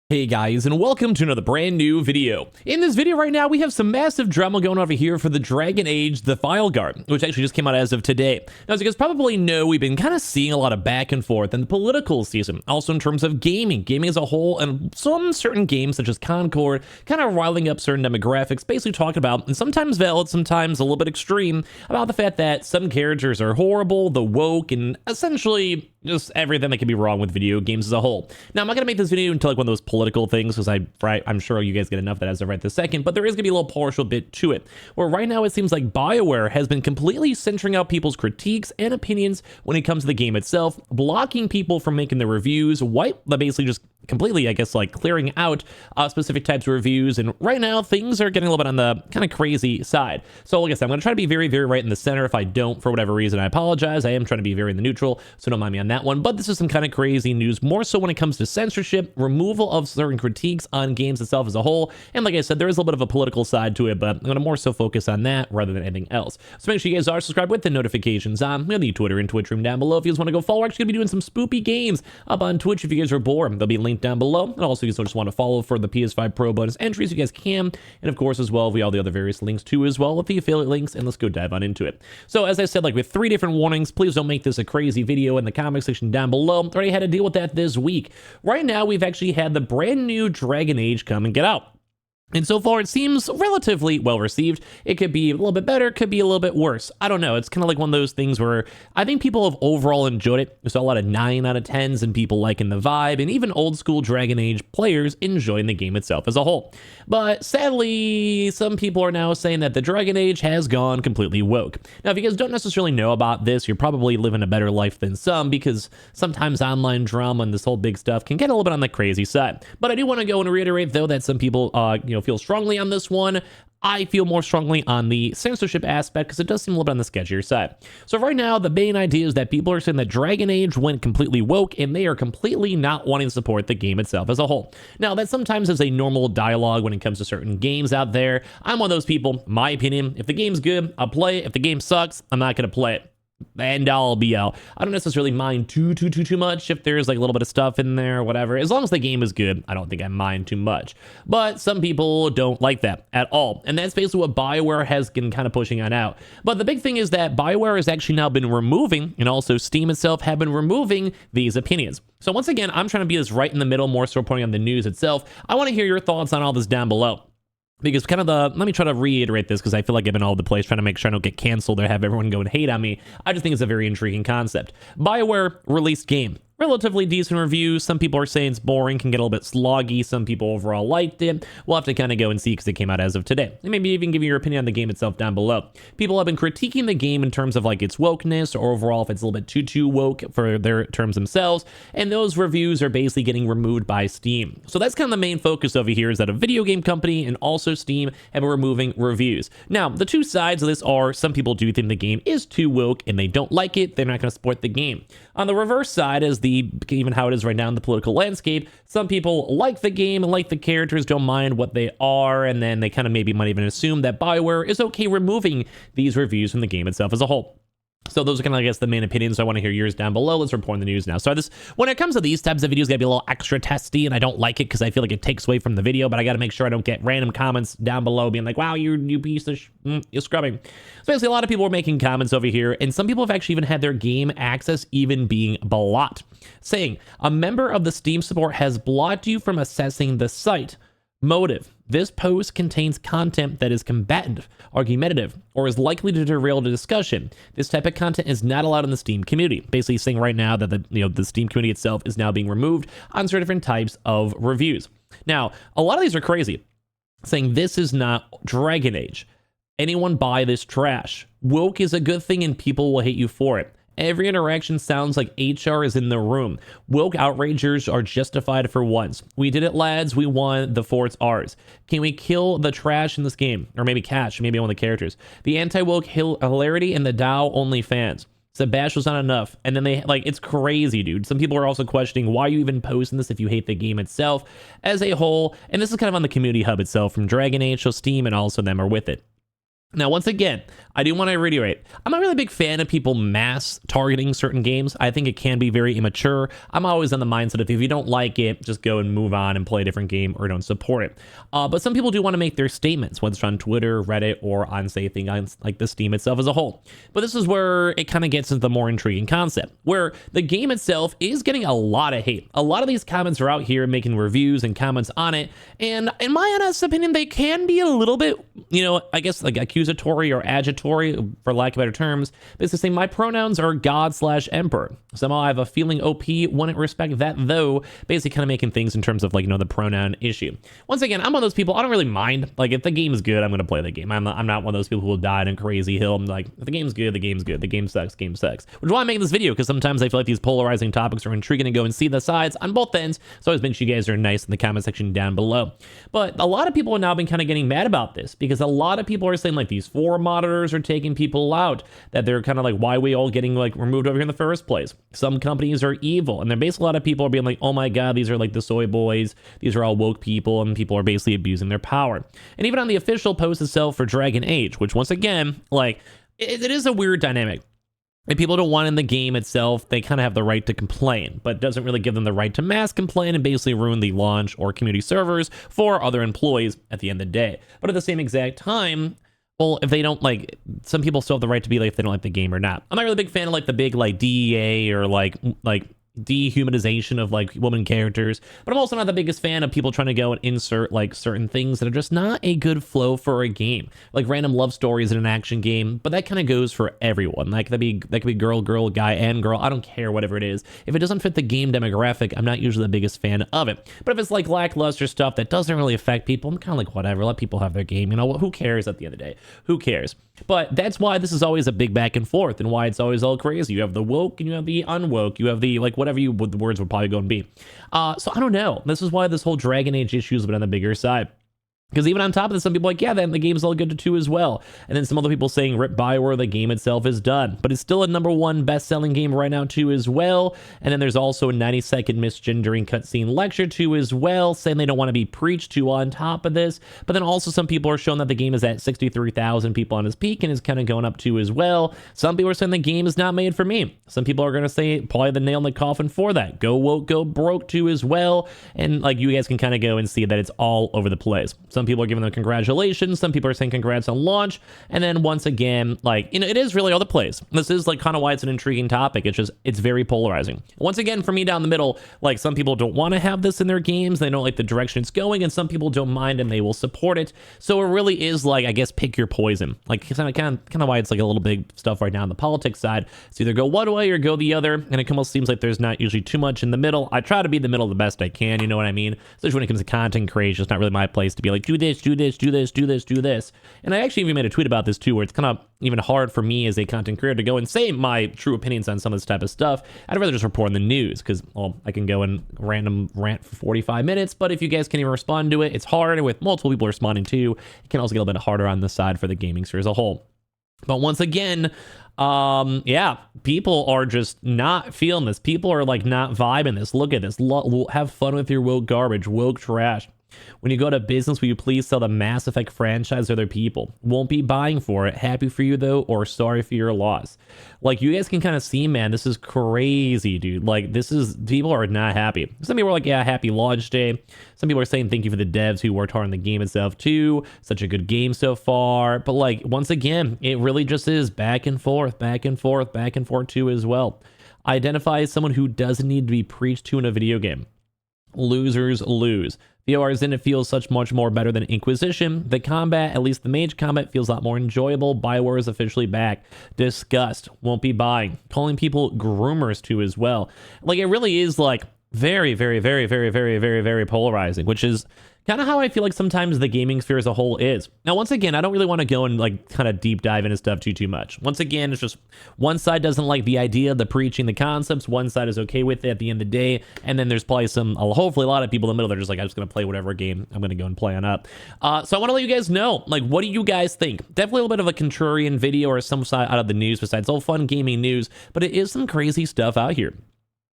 Hey guys, and welcome to another brand new video. In this video right now, we have some massive drama going over here for the Dragon Age, the VEILGUARD, which actually just came out as of today. Now, as you guys probably know, we've been kind of seeing a lot of back and forth in the political season, also in terms of gaming as a whole, and some certain games such as Concord kind of riling up certain demographics, basically talking about, and sometimes valid, sometimes a little bit extreme, about the fact that some characters are horrible, the woke, and essentially just everything that can be wrong with video games as a whole. Now, I'm not going to make this video into like one of those political things because I'm sure you guys get enough of that as of right this second, but there is going to be a little partial bit to it, where right now it seems like BioWare has been completely centering out people's critiques and opinions when it comes to the game itself, blocking people from making their reviews, basically just completely, I guess, like clearing out specific types of reviews. And right now things are getting a little bit on the kind of crazy side. So like I said, I'm going to try to be very, very right in the center. If I don't, for whatever reason, I apologize. I am trying to be very in the neutral, so don't mind me on that one. But this is some kind of crazy news, more so when it comes to censorship, removal of certain critiques on games itself as a whole. And like I said, there is a little bit of a political side to it, but I'm going to more so focus on that rather than anything else. So make sure you guys are subscribed with the notifications on the Twitter and Twitch room down below. If you guys want to go follow, we're actually going to be doing some spoopy games up on Twitch if you guys are bored. They'll be linked down below. And also, if you just want to follow for the PS5 Pro bonus entries, you guys can. And of course, as well, we all the other various links too, as well with the affiliate links. And let's go dive on into it. So as I said, like with 3 different warnings, please don't make this a crazy video in the comment section down below. I already had to deal with that this week. Right now, we've actually had the brand new Dragon Age come and get out. And so far, it seems relatively well received. It could be a little bit better, could be a little bit worse. I don't know. It's kind of like one of those things where I think people have overall enjoyed it. We saw a lot of 9 out of 10s and people liking the vibe, and even old school Dragon Age players enjoying the game itself as a whole. But sadly, some people are now saying that the Dragon Age has gone completely woke. Now, if you guys don't necessarily know about this, you're probably living a better life than some, because sometimes online drama and this whole big stuff can get a little bit on the crazy side. But I do want to go and reiterate, though, that some people, feel strongly on this one. I feel more strongly on the censorship aspect because it does seem a little bit on the sketchier side. So right now, the main idea is that people are saying that Dragon Age went completely woke and they are completely not wanting to support the game itself as a whole. Now, that sometimes is a normal dialogue when it comes to certain games out there. I'm one of those people, my opinion, if the game's good, I'll play it. If the game sucks, I'm not going to play it. And I'll be out. I don't necessarily mind too much if there's like a little bit of stuff in there or whatever. As long as the game is good, I don't think I mind too much. But some people don't like that at all. And that's basically what BioWare has been kind of pushing on out. But the big thing is that BioWare has actually now been removing, and also Steam itself have been removing these opinions. So once again, I'm trying to be this right in the middle, more so reporting on the news itself. I want to hear your thoughts on all this down below. Because let me try to reiterate this because I feel like I've been all over the place trying to make sure I don't get canceled or have everyone go and hate on me. I just think it's a very intriguing concept. BioWare released game. Relatively decent reviews. Some people are saying it's boring, can get a little bit sloggy. Some people overall liked it. We'll have to kind of go and see because it came out as of today. And maybe even give you your opinion on the game itself down below. People have been critiquing the game in terms of like its wokeness, or overall if it's a little bit too woke for their terms themselves. And those reviews are basically getting removed by Steam. So that's kind of the main focus over here, is that a video game company and also Steam have been removing reviews. Now, the two sides of this are, some people do think the game is too woke and they don't like it. They're not going to support the game. On the reverse side is even how it is right now in the political landscape. Some people like the game and like the characters, don't mind what they are, and then they kind of maybe might even assume that BioWare is okay removing these reviews from the game itself as a whole. So those are kind of, I guess, the main opinions. So I want to hear yours down below. Let's report on the news now. So when it comes to these types of videos, gotta be a little extra testy, and I don't like it because I feel like it takes away from the video, but I got to make sure I don't get random comments down below being like, wow, you piece of you're scrubbing. So basically, a lot of people are making comments over here, and some people have actually even had their game access even being blocked, saying a member of the Steam support has blocked you from accessing the site. Motive: this post contains content that is combative, argumentative, or is likely to derail the discussion. This type of content is not allowed in the Steam community. Basically saying right now that the Steam community itself is now being removed on certain different types of reviews. Now, a lot of these are crazy, saying this is not Dragon Age. Anyone buy this trash. Woke is a good thing and people will hate you for it. Every interaction sounds like HR is in the room. Woke outragers are justified for once. We did it, lads. We won. The fort's ours. Can we kill the trash in this game? Or maybe Cash, maybe one of the characters. The anti-woke hilarity and the Dow only fans. Sebastian was not enough. And then it's crazy, dude. Some people are also questioning, why are you even posting this if you hate the game itself as a whole? And this is kind of on the community hub itself from Dragon Age, so Steam and also them are with it. Now, once again, I do want to reiterate, I'm not really a big fan of people mass targeting certain games. I think it can be very immature. I'm always on the mindset of if you don't like it, just go and move on and play a different game or don't support it. But some people do want to make their statements, whether it's on Twitter, Reddit, or on, say, things on like the Steam itself as a whole. But this is where it kind of gets into the more intriguing concept, where the game itself is getting a lot of hate. A lot of these comments are out here making reviews and comments on it. And in my honest opinion, they can be a little bit, I guess like accusatory or agitatory, for lack of better terms. Basically saying my pronouns are God/Emperor. Somehow I have a feeling OP wouldn't respect that, though. Basically kind of making things in terms of like, the pronoun issue. Once again, I'm one of those people, I don't really mind. Like, if the game is good, I'm going to play the game. I'm not one of those people who will die in a crazy hill. I'm like, if the game's good, the game's good. The game sucks, game sucks. Which is why I'm making this video, because sometimes I feel like these polarizing topics are intriguing to go and see the sides on both ends. So always make sure you guys are nice in the comment section down below. But a lot of people have now been kind of getting mad about this, because a lot of people are saying like these 4 monitors are taking people out, that they're kind of like, why are we all getting like removed over here in the first place? Some companies are evil, and they're basically, a lot of people are being like, oh my god, these are like the soy boys, these are all woke people, and people are basically abusing their power. And even on the official post itself for Dragon Age, which once again, like, it is a weird dynamic. If people don't want in the game itself, they kind of have the right to complain, but it doesn't really give them the right to mass complain and basically ruin the launch or community servers for other employees at the end of the day. But at the same exact time, well, if they don't like, some people still have the right to be like, if they don't like the game or not. I'm not really a big fan of like the big like DEA or like dehumanization of like woman characters, but I'm also not the biggest fan of people trying to go and insert like certain things that are just not a good flow for a game, like random love stories in an action game. But that kind of goes for everyone. Like that could be girl, guy, and girl. I don't care, whatever it is. If it doesn't fit the game demographic, I'm not usually the biggest fan of it. But if it's like lackluster stuff that doesn't really affect people, I'm kind of like, whatever, let people have their game. Who cares at the end of the day? Who cares? But that's why this is always a big back and forth, and why it's always all crazy. You have the woke and you have the unwoke. You have the like whatever the words would probably go and be. So I don't know. This is why this whole Dragon Age issue has been on the bigger side. Because even on top of this, some people are like, yeah, then the game's all good too as well. And then some other people saying, rip Bioware, the game itself is done. But it's still a #1 best-selling game right now too as well. And then there's also a 90-second misgendering cutscene lecture too as well, saying they don't want to be preached to on top of this. But then also some people are showing that the game is at 63,000 people on its peak and is kind of going up too as well. Some people are saying the game is not made for me. Some people are going to say probably the nail in the coffin for that. Go woke, go broke too as well. And like you guys can kind of go and see that it's all over the place. Some people are giving them congratulations. Some people are saying congrats on launch. And then once again, like, it is really all the place. This is like kind of why it's an intriguing topic. It's very polarizing. Once again, for me down the middle, like some people don't want to have this in their games. They don't like the direction it's going, and some people don't mind and they will support it. So it really is like, I guess, pick your poison. Like kind of why it's like a little big stuff right now on the politics side. It's either go one way or go the other. And it almost seems like there's not usually too much in the middle. I try to be in the middle the best I can. You know what I mean? Especially when it comes to content creation, it's not really my place to be like, do this, do this, do this, do this, do this. And I actually even made a tweet about this too, where it's kind of even hard for me as a content creator to go and say my true opinions on some of this type of stuff. I'd rather just report on the news, because, well, I can go and random rant for 45 minutes, but if you guys can't even respond to it, it's hard. And with multiple people responding too, it can also get a little bit harder on the side for the gaming sphere as a whole. But once again, yeah, people are just not feeling this. People are like not vibing this. Look at this. Have fun with your woke garbage, woke trash. When you go to business, will you please sell the Mass Effect franchise to other people? Won't be buying for it. Happy for you, though, or sorry for your loss. Like, you guys can kind of see, man, this is crazy, dude. Like, people are not happy. Some people are like, yeah, happy launch day. Some people are saying thank you for the devs who worked hard on the game itself, too. Such a good game so far. But, like, once again, it really just is back and forth, back and forth, back and forth, too, as well. Identify as someone who doesn't need to be preached to in a video game. Losers lose. VOR's in it feels much more better than Inquisition. The combat, at least the mage combat, feels a lot more enjoyable. Bioware is officially back. Disgust. Won't be buying. Calling people groomers too as well. Like, it really is like very, very, very, very, very, very, very polarizing, which is kind of how I feel like sometimes the gaming sphere as a whole is. Now, once again, I don't really want to go and like kind of deep dive into stuff too much. Once again, it's just one side doesn't like the idea, the preaching, the concepts. One side is okay with it at the end of the day. And then there's probably hopefully a lot of people in the middle. They're just like, I'm just going to play whatever game I'm going to go and play on up. So I want to let you guys know, like, what do you guys think? Definitely a little bit of a contrarian video or some side out of the news besides all fun gaming news, but it is some crazy stuff out here.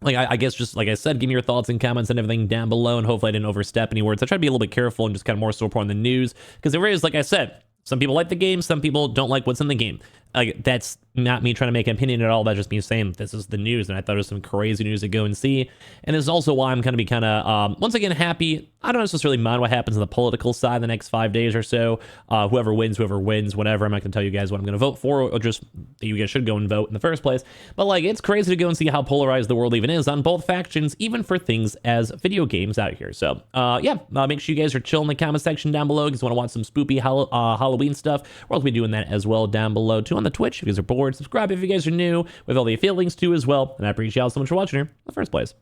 Like, I guess just like I said, give me your thoughts and comments and everything down below, and hopefully I didn't overstep any words. I try to be a little bit careful and just kind of more so report on the news, because there is, like I said, Some people like the game, some people don't like what's in the game. Like, that's not me trying to make an opinion at all. That's just me saying this is the news, and I thought it was some crazy news to go and see. And this is also why I'm going to be kind of, once again, happy. I don't necessarily mind what happens on the political side the next 5 days or so. Whoever wins, whatever. I'm not going to tell you guys what I'm going to vote for, or just that you guys should go and vote in the first place. But, like, it's crazy to go and see how polarized the world even is on both factions, even for things as video games out here. So, yeah, make sure you guys are chilling in the comment section down below because you want to watch some spoopy Halloween stuff. We're also going to be doing that as well down below, too, on the Twitch. If you guys are bored, subscribe if you guys are new, with all the affiliate links too as well. And I appreciate y'all so much for watching here in the first place.